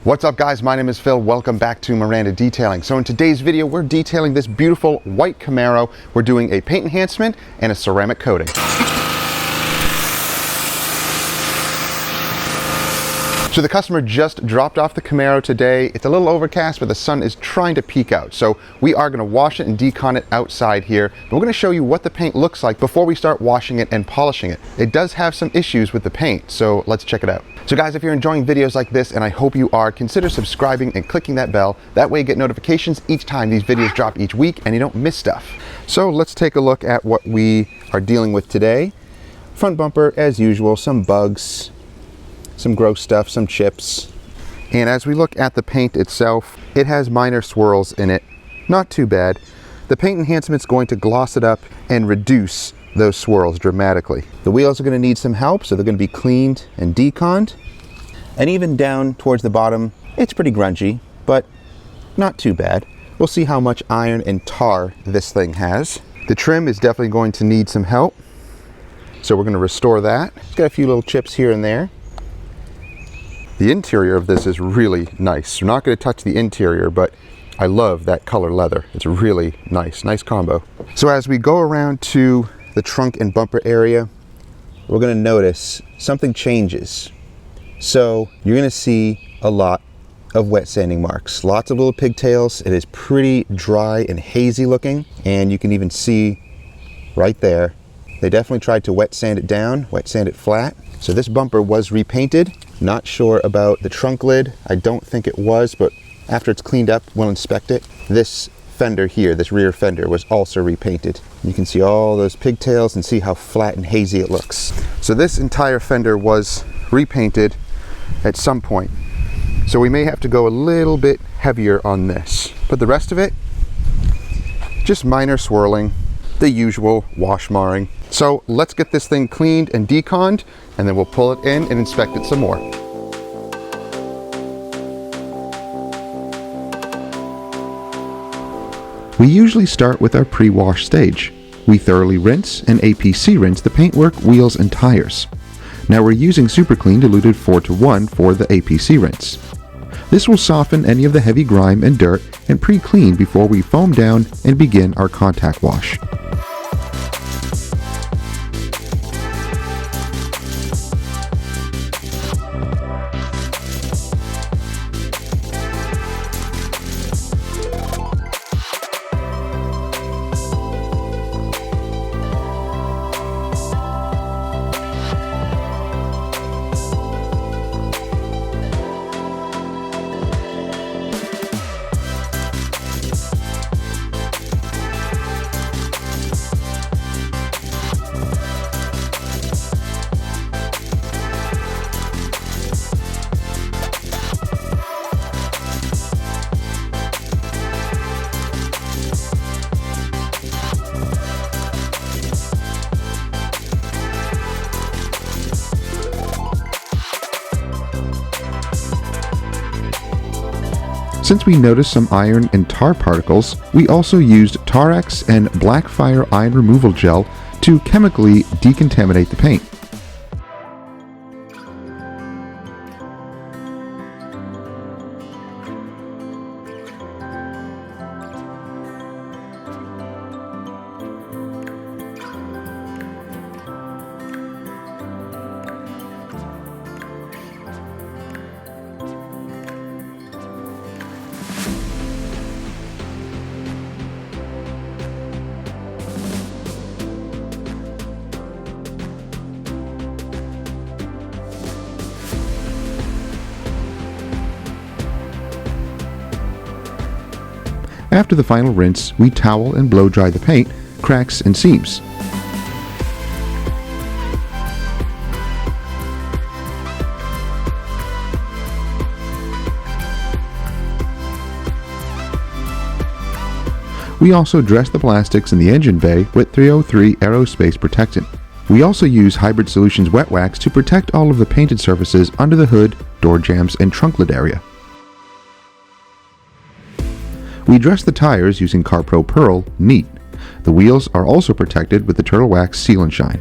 What's up guys, my name is Phil. Welcome back to Miranda Detailing. So in today's video, we're detailing this beautiful white Camaro. We're doing a paint enhancement and a ceramic coating. So the customer just dropped off the Camaro today. It's a little overcast, but the sun is trying to peek out. So we are gonna wash it and decon it outside here. And we're gonna show you what the paint looks like before we start washing it and polishing it. It does have some issues with the paint, so let's check it out. So guys, if you're enjoying videos like this, and I hope you are, consider subscribing and clicking that bell. That way you get notifications each time these videos drop each week and you don't miss stuff. So let's take a look at what we are dealing with today. Front bumper, as usual, some bugs, some gross stuff, some chips. And as we look at the paint itself, it has minor swirls in it. Not too bad. The paint enhancement's going to gloss it up and reduce those swirls dramatically. The wheels are going to need some help, so they're going to be cleaned and deconned. And even down towards the bottom, it's pretty grungy, but not too bad. We'll see how much iron and tar this thing has. The trim is definitely going to need some help, so we're going to restore that. It's got a few little chips here and there. The interior of this is really nice. We're not going to touch the interior, but I love that color leather. It's really nice combo. So as we go around to the trunk and bumper area, we're going to notice something changes. So you're going to see a lot of wet sanding marks, lots of little pigtails. It is pretty dry and hazy looking, and you can even see right there, they definitely tried to wet sand it down, wet sand it flat. So this bumper was repainted. Not sure about the trunk lid. I don't think it was, but after it's cleaned up, we'll inspect it. This fender here, this rear fender, was also repainted. You can see all those pigtails and see how flat and hazy it looks. So this entire fender was repainted at some point. So we may have to go a little bit heavier on this. But the rest of it, just minor swirling, the usual wash marring. So let's get this thing cleaned and deconned, and then we'll pull it in and inspect it some more. We usually start with our pre-wash stage. We thoroughly rinse and APC rinse the paintwork, wheels, and tires. Now we're using Super Clean diluted 4:1 for the APC rinse. This will soften any of the heavy grime and dirt and pre-clean before we foam down and begin our contact wash. Since we noticed some iron and tar particles, we also used Tarex and Blackfire iron removal gel to chemically decontaminate the paint. After the final rinse, we towel and blow dry the paint, cracks, and seams. We also dress the plastics in the engine bay with 303 aerospace protectant. We also use Hybrid Solutions wet wax to protect all of the painted surfaces under the hood, door jambs, and trunk lid area. We dress the tires using CarPro Pearl Neat. The wheels are also protected with the Turtle Wax Seal and Shine.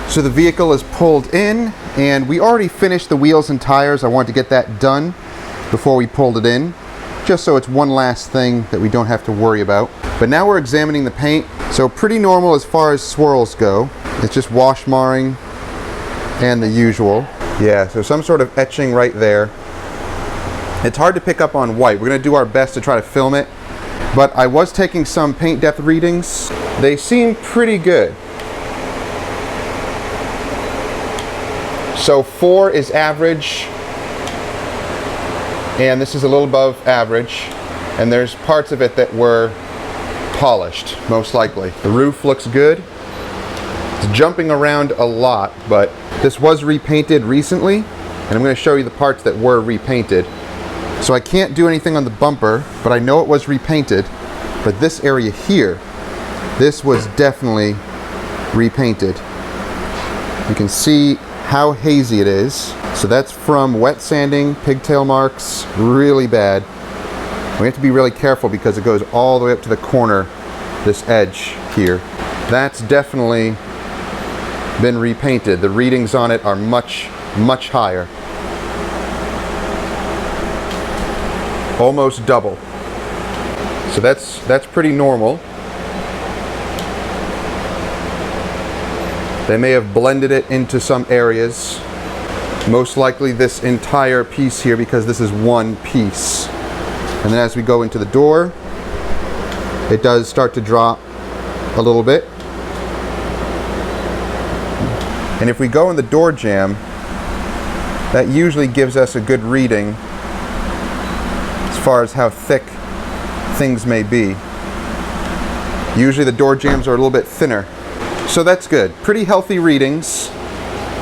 So the vehicle is pulled in, and we already finished the wheels and tires. I wanted to get that done before we pulled it in, just so it's one last thing that we don't have to worry about. But now we're examining the paint. So pretty normal as far as swirls go. It's just wash marring and the usual. Yeah, so some sort of etching right there. It's hard to pick up on white. We're gonna do our best to try to film it, but I was taking some paint depth readings. They seem pretty good. So 4 is average, and this is a little above average, and there's parts of it that were polished, most likely. The roof looks good. It's jumping around a lot, but this was repainted recently, and I'm going to show you the parts that were repainted. So I can't do anything on the bumper, but I know it was repainted. But this area here, this was definitely repainted. You can see how hazy it is. So that's from wet sanding, pigtail marks, really bad. We have to be really careful because it goes all the way up to the corner, this edge here. That's definitely been repainted. The readings on it are much, much higher. Almost double. So that's pretty normal. They may have blended it into some areas. Most likely this entire piece here, because this is one piece. And then as we go into the door, it does start to drop a little bit. And if we go in the door jamb, that usually gives us a good reading as far as how thick things may be. Usually the door jambs are a little bit thinner. So that's good. Pretty healthy readings.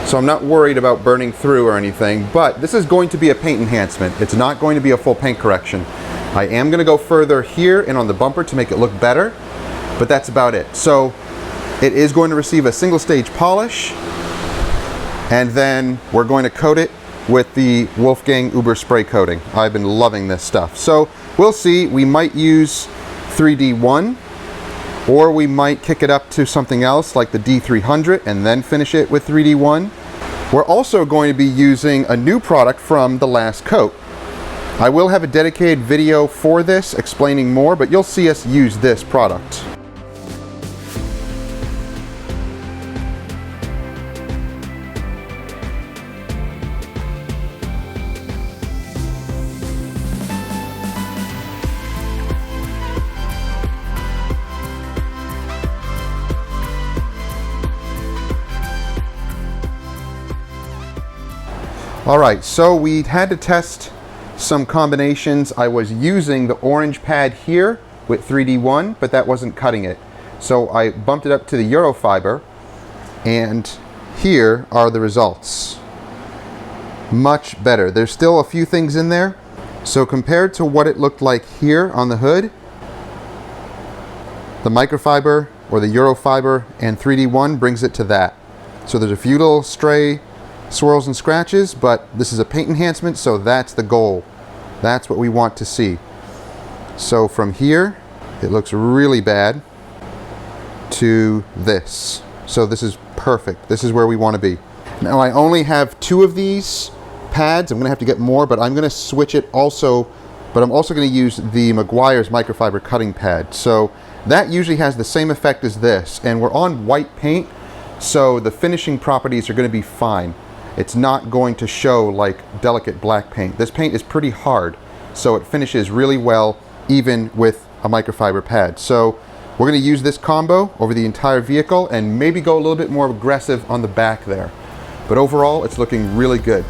So I'm not worried about burning through or anything, but this is going to be a paint enhancement. It's not going to be a full paint correction. I am going to go further here and on the bumper to make it look better, but that's about it. So it is going to receive a single stage polish, and then we're going to coat it with the Wolfgang Overspray coating. I've been loving this stuff. So we'll see. We might use 3D1, or we might kick it up to something else like the D300 and then finish it with 3D1. We're also going to be using a new product from the last coat. I will have a dedicated video for this explaining more, but you'll see us use this product. All right, so we had to test some combinations. I was using the orange pad here with 3D1, but that wasn't cutting it. So I bumped it up to the Eurofiber, and here are the results. Much better. There's still a few things in there. So compared to what it looked like here on the hood, the microfiber or the Eurofiber and 3D1 brings it to that. So there's a few little stray swirls and scratches, but this is a paint enhancement, so that's the goal. That's what we want to see. So from here, it looks really bad, to this. So this is perfect. This is where we want to be. Now I only have 2 of these pads. I'm going to have to get more, but I'm going to switch it also, but I'm also going to use the Meguiar's microfiber cutting pad. So that usually has the same effect as this, and we're on white paint, so the finishing properties are going to be fine. It's not going to show like delicate black paint. This paint is pretty hard, so it finishes really well even with a microfiber pad. So we're going to use this combo over the entire vehicle and maybe go a little bit more aggressive on the back there. But overall, it's looking really good.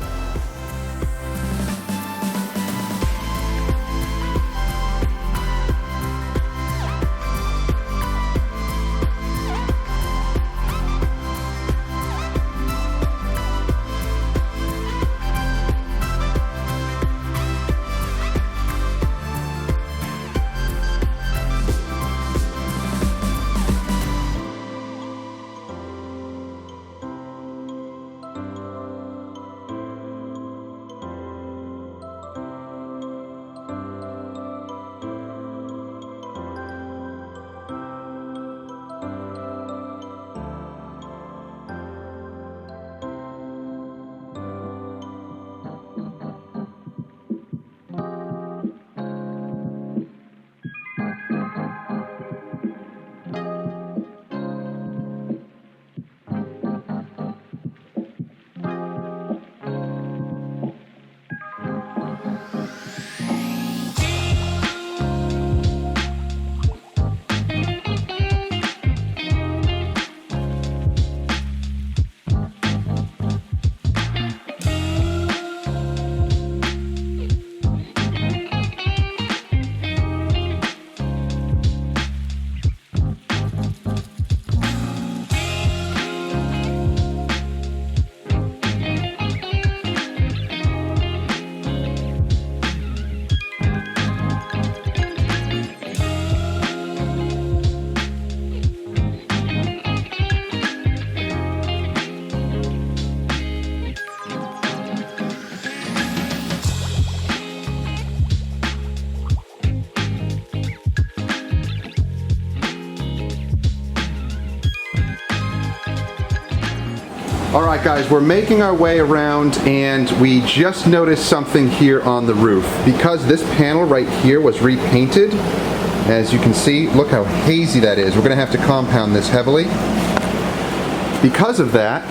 Alright guys, we're making our way around and we just noticed something here on the roof. Because this panel right here was repainted, as you can see, look how hazy that is. We're going to have to compound this heavily. Because of that,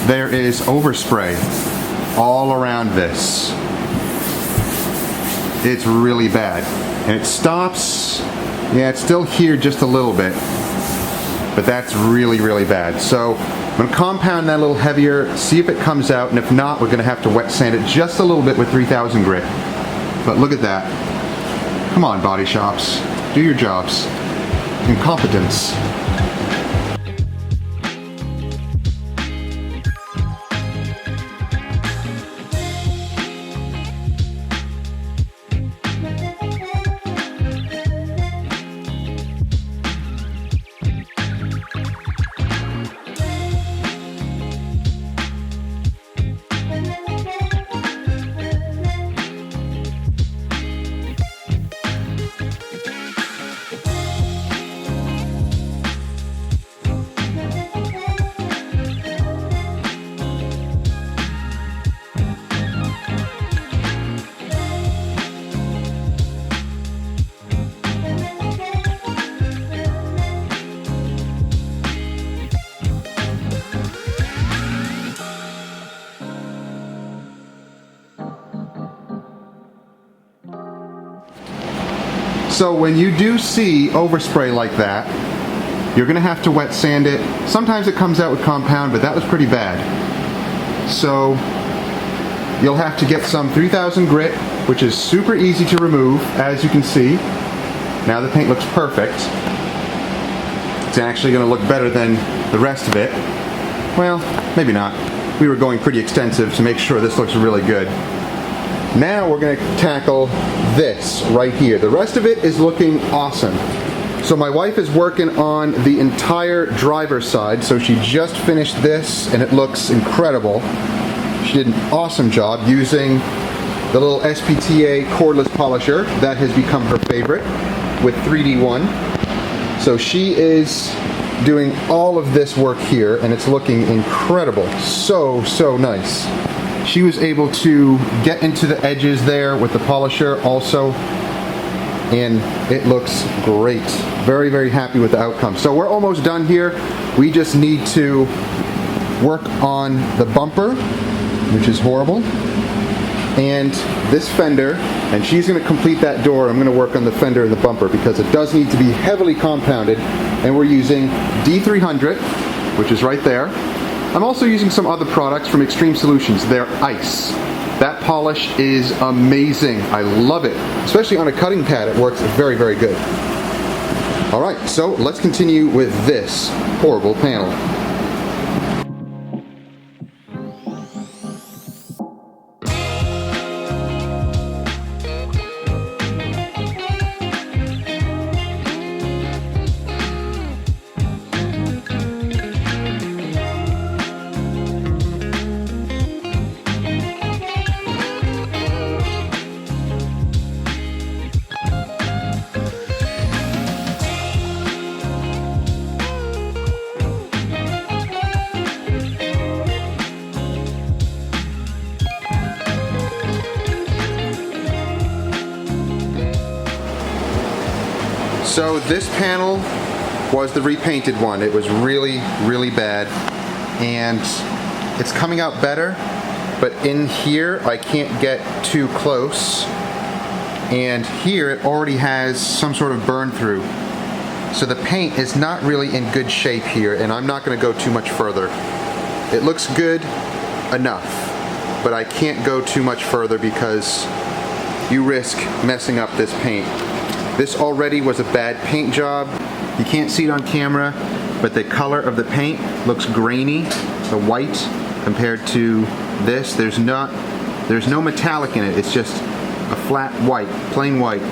there is overspray all around this. It's really bad. And it stops, yeah, it's still here just a little bit. But that's really, really bad. So I'm going to compound that a little heavier, see if it comes out, and if not, we're going to have to wet sand it just a little bit with 3000 grit. But look at that. Come on, body shops. Do your jobs. Incompetence. So when you do see overspray like that, you're going to have to wet sand it. Sometimes it comes out with compound, but that was pretty bad. So you'll have to get some 3000 grit, which is super easy to remove, as you can see. Now the paint looks perfect. It's actually going to look better than the rest of it. Well, maybe not. We were going pretty extensive to make sure this looks really good. Now we're going to tackle this right here. The rest of it is looking awesome. So my wife is working on the entire driver's side, so she just finished this and it looks incredible. She did an awesome job using the little SPTA cordless polisher that has become her favorite with 3D1. So she is doing all of this work here and it's looking incredible. So nice. She was able to get into the edges there with the polisher also, and it looks great. Very, very happy with the outcome. So we're almost done here. We just need to work on the bumper, which is horrible, and this fender, and she's going to complete that door. I'm going to work on the fender and the bumper because it does need to be heavily compounded, and we're using D300, which is right there. I'm also using some other products from Extreme Solutions. They're ice. That polish is amazing. I love it. Especially on a cutting pad, it works very, very good. Alright, so let's continue with this horrible panel. So this panel was the repainted one. It was really, really bad, and it's coming out better, but in here I can't get too close, and here it already has some sort of burn through. So the paint is not really in good shape here, and I'm not going to go too much further. It looks good enough, but I can't go too much further because you risk messing up this paint. This already was a bad paint job. You can't see it on camera, but the color of the paint looks grainy, the white, compared to this. There's no metallic in it. It's just a flat white, plain white.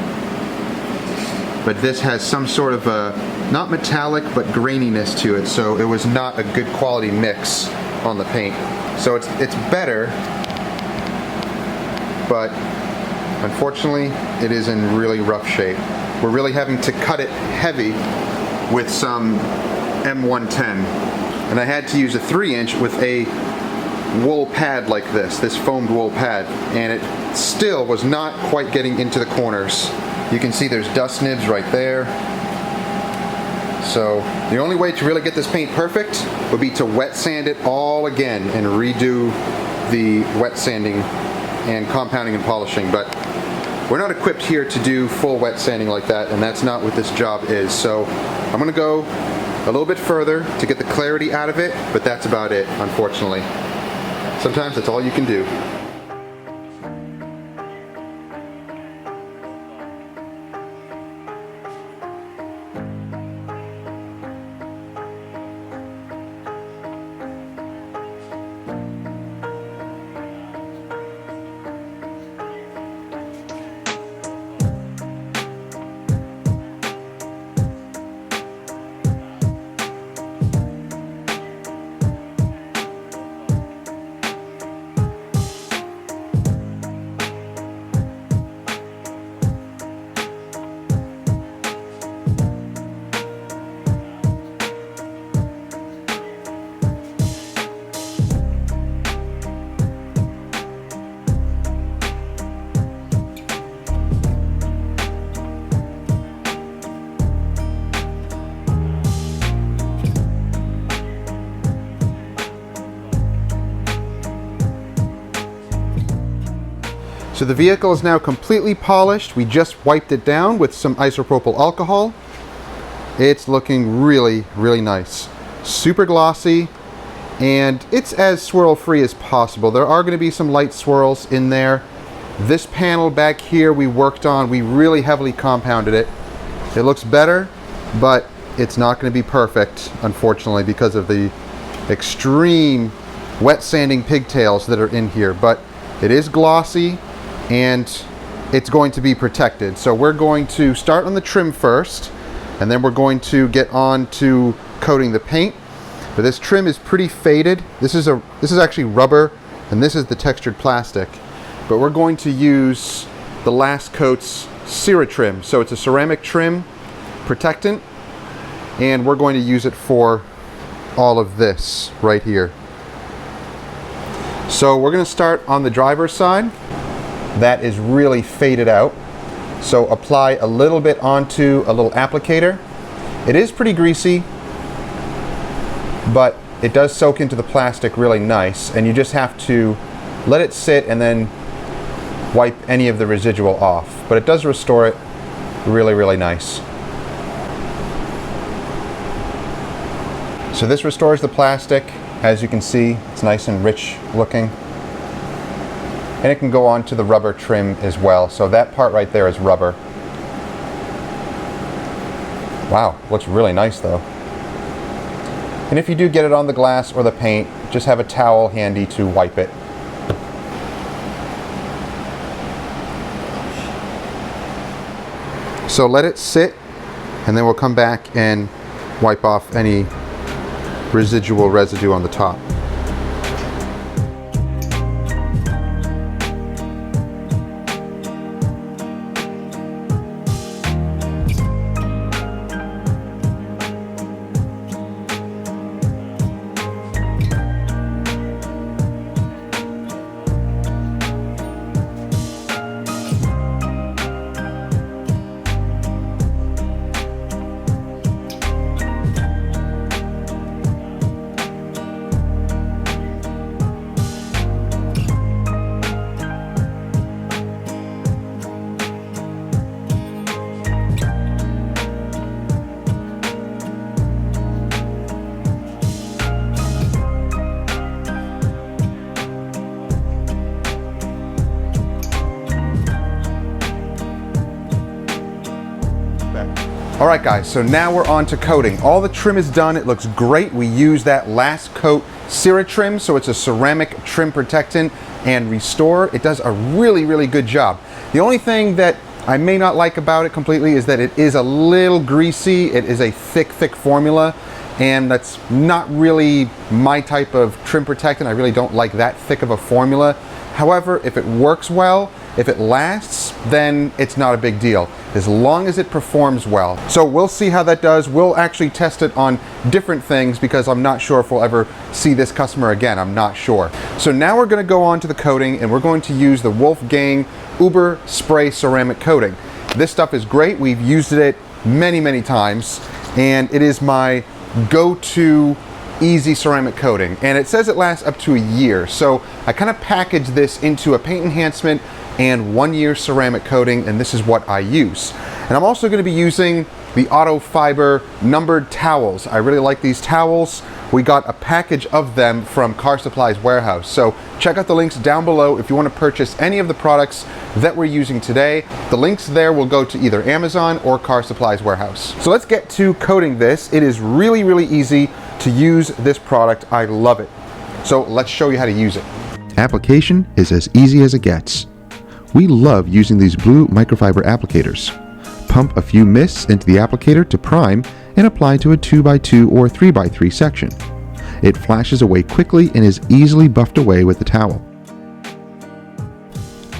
But this has some sort of a, not metallic, but graininess to it, so it was not a good quality mix on the paint. So it's better, but unfortunately, it is in really rough shape. We're really having to cut it heavy with some M110. and I had to use a 3-inch with a wool pad like this foamed wool pad, and it still was not quite getting into the corners. You can see there's dust nibs right there. So the only way to really get this paint perfect would be to wet sand it all again and redo the wet sanding and compounding and polishing. But we're not equipped here to do full wet sanding like that, and that's not what this job is. So I'm gonna go a little bit further to get the clarity out of it, but that's about it, unfortunately. Sometimes that's all you can do. So the vehicle is now completely polished. We just wiped it down with some isopropyl alcohol. It's looking really, really nice. Super glossy, and it's as swirl free as possible. There are going to be some light swirls in there. This panel back here we worked on, we really heavily compounded it. It looks better, but it's not going to be perfect, unfortunately, because of the extreme wet sanding pigtails that are in here. But it is glossy, and it's going to be protected. So we're going to start on the trim first, and then we're going to get on to coating the paint. But this trim is pretty faded. This is actually rubber, and this is the textured plastic. But we're going to use the last coat's Ceratrim. So it's a ceramic trim protectant, and we're going to use it for all of this right here. So we're going to start on the driver's side. That is really faded out. So apply a little bit onto a little applicator. It is pretty greasy, but it does soak into the plastic really nice, and you just have to let it sit and then wipe any of the residual off. But it does restore it really, really nice. So this restores the plastic. As you can see, it's nice and rich looking. And it can go on to the rubber trim as well. So that part right there is rubber. Wow, looks really nice though. And if you do get it on the glass or the paint, just have a towel handy to wipe it. So let it sit, and then we'll come back and wipe off any residual residue on the top. All right guys, so now we're on to coating. All the trim is done, it looks great. We use that last coat Ceratrim, so it's a ceramic trim protectant and restore. It does a really, really good job. The only thing that I may not like about it completely is that it is a little greasy. It is a thick formula, and that's not really my type of trim protectant. I really don't like that thick of a formula. However, if it works well, if it lasts, then it's not a big deal, as long as it performs well. So we'll see how that does. We'll actually test it on different things because I'm not sure if we'll ever see this customer again. I'm not sure. So now we're going to go on to the coating, and we're going to use the Wolfgang Overspray ceramic coating. This stuff is great. We've used it many times, and it is my go-to easy ceramic coating, and it says it lasts up to a year. So I kind of packaged this into a paint enhancement and 1-year ceramic coating, and this is what I use. And I'm also going to be using the auto fiber numbered towels. I really like these towels. We got a package of them from Car Supply's warehouse. So check out the links down below if you want to purchase any of the products that we're using today. The links there will go to either Amazon or Car Supply's warehouse. So let's get to coating this. It is really easy to use this product. I love it. So let's show you how to use it. Application is as easy as it gets. We love using these blue microfiber applicators. Pump a few mists into the applicator to prime and apply to a 2x2 or 3x3 section. It flashes away quickly and is easily buffed away with the towel.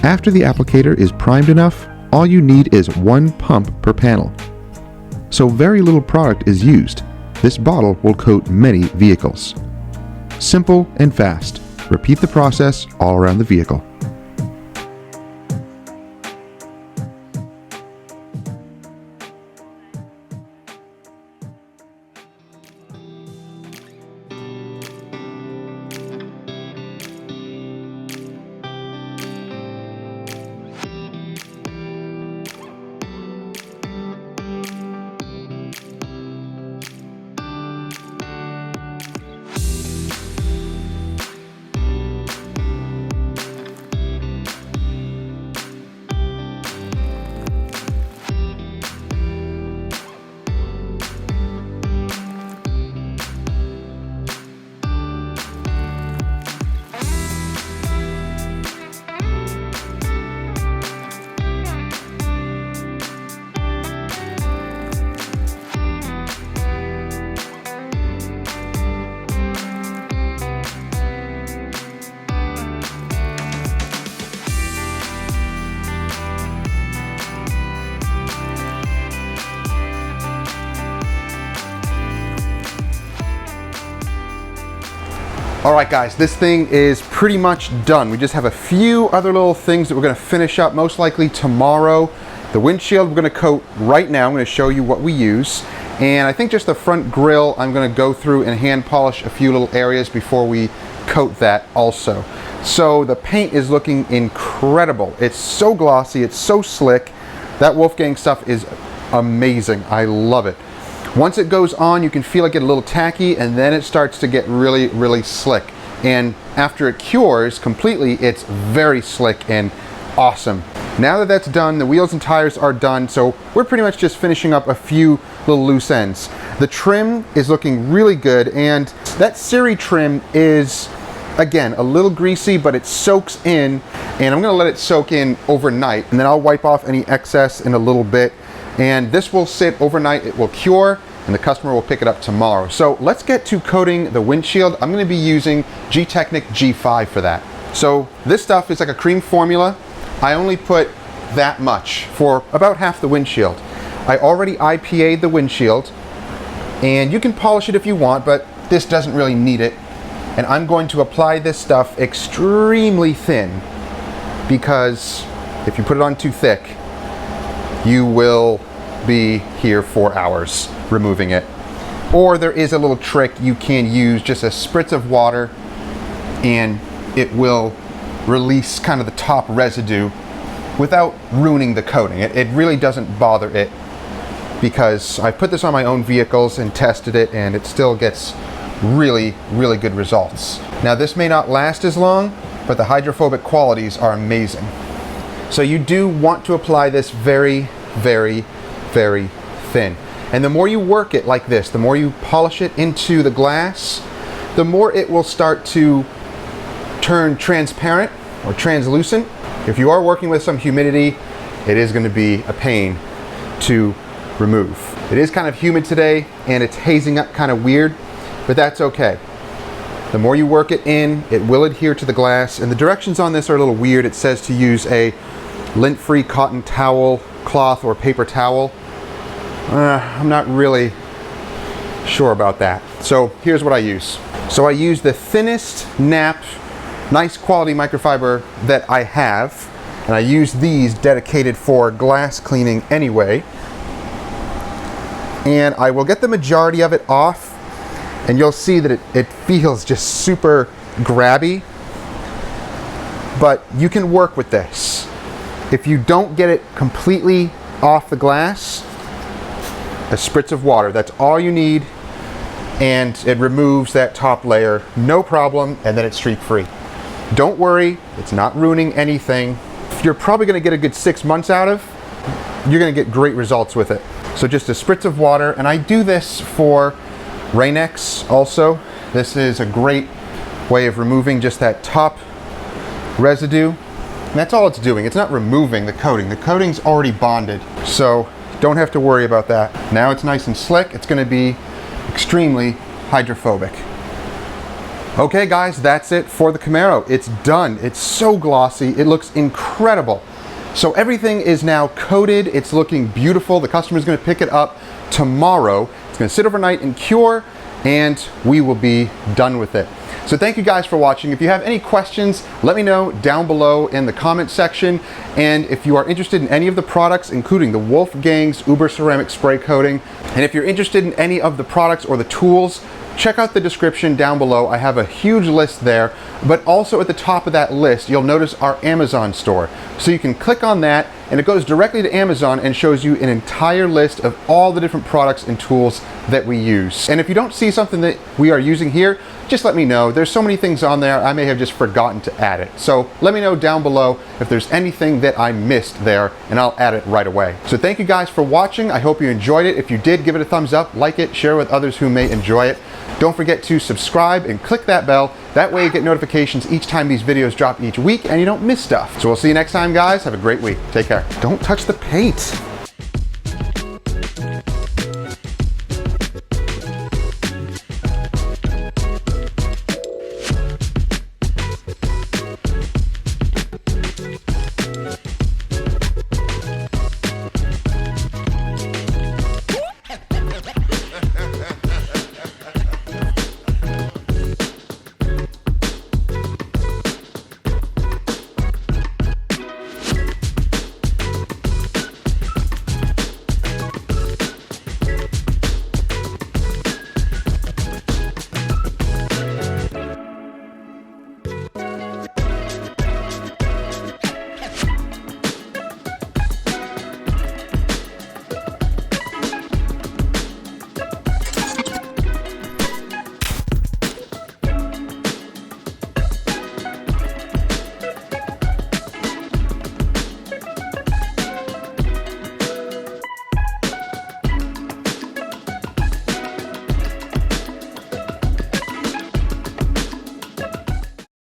After the applicator is primed enough, all you need is 1 pump per panel. So very little product is used. This bottle will coat many vehicles. Simple and fast. Repeat the process all around the vehicle. Alright guys, this thing is pretty much done. We just have a few other little things that we're going to finish up most likely tomorrow. The windshield we're going to coat right now. I'm going to show you what we use. And I think just the front grille I'm going to go through and hand polish a few little areas before we coat that also. So the paint is looking incredible. It's so glossy, it's so slick. That Wolfgang stuff is amazing. I love it. Once it goes on, you can feel it get a little tacky, and then it starts to get really slick. And after it cures completely, it's very slick and awesome. Now that that's done, the wheels and tires are done, so we're pretty much just finishing up a few little loose ends. The trim is looking really good, and that Siri trim is, again, a little greasy, but it soaks in, and I'm gonna let it soak in overnight, and then I'll wipe off any excess in a little bit. And this will sit overnight, it will cure, and the customer will pick it up tomorrow. So let's get to coating the windshield. I'm going to be using G-Technic G5 for that. So this stuff is like a cream formula. I only put that much for about half the windshield. I already IPA'd the windshield, and you can polish it if you want, but this doesn't really need it. And I'm going to apply this stuff extremely thin, because if you put it on too thick, you will be here for hours removing it. Or there is a little trick you can use, just a spritz of water, and it will release kind of the top residue without ruining the coating. It really doesn't bother it, because I put this on my own vehicles and tested it, and it still gets really good results. Now this may not last as long, but the hydrophobic qualities are amazing. So you do want to apply this very thin. And the more you work it like this, the more you polish it into the glass, the more it will start to turn transparent or translucent. If you are working with some humidity, it is going to be a pain to remove. It is kind of humid today, and it's hazing up kind of weird, but that's okay. The more you work it in, it will adhere to the glass. And the directions on this are a little weird. It says to use a lint-free cotton towel, cloth, or paper towel. I'm not really sure about that. So here's what I use. So I use the thinnest nap, nice quality microfiber that I have, and I use these dedicated for glass cleaning anyway. And I will get the majority of it off, and you'll see that it feels just super grabby, but you can work with this. If you don't get it completely off the glass, a spritz of water, that's all you need, and it removes that top layer, no problem, and then it's streak free. Don't worry, it's not ruining anything. You're probably gonna get a good 6 months out of. You're gonna get great results with it. So just a spritz of water, and I do this for Rain-X also. This is a great way of removing just that top residue. And that's all it's doing. It's not removing the coating. The coating's already bonded, so don't have to worry about that. Now it's nice and slick. It's gonna be extremely hydrophobic. Okay guys, that's it for the Camaro. It's done. It's so glossy. It looks incredible. So everything is now coated. It's looking beautiful. The customer's gonna pick it up tomorrow. It's gonna sit overnight and cure, and we will be done with it. So thank you guys for watching. If you have any questions, let me know down below in the comment section. And if you are interested in any of the products, including the Wolfgang's Uber Ceramic Spray Coating, and if you're interested in any of the products or the tools, check out the description down below. I have a huge list there, but also at the top of that list, you'll notice our Amazon store. So you can click on that, and it goes directly to Amazon and shows you an entire list of all the different products and tools that we use. And if you don't see something that we are using here, just let me know. There's so many things on there, I may have just forgotten to add it. So let me know down below if there's anything that I missed there, and I'll add it right away. So thank you guys for watching. I hope you enjoyed it. If you did, give it a thumbs up, like it, share it with others who may enjoy it. Don't forget to subscribe and click that bell. That way you get notifications each time these videos drop each week and you don't miss stuff. So we'll see you next time, guys. Have a great week. Take care. Don't touch the paint.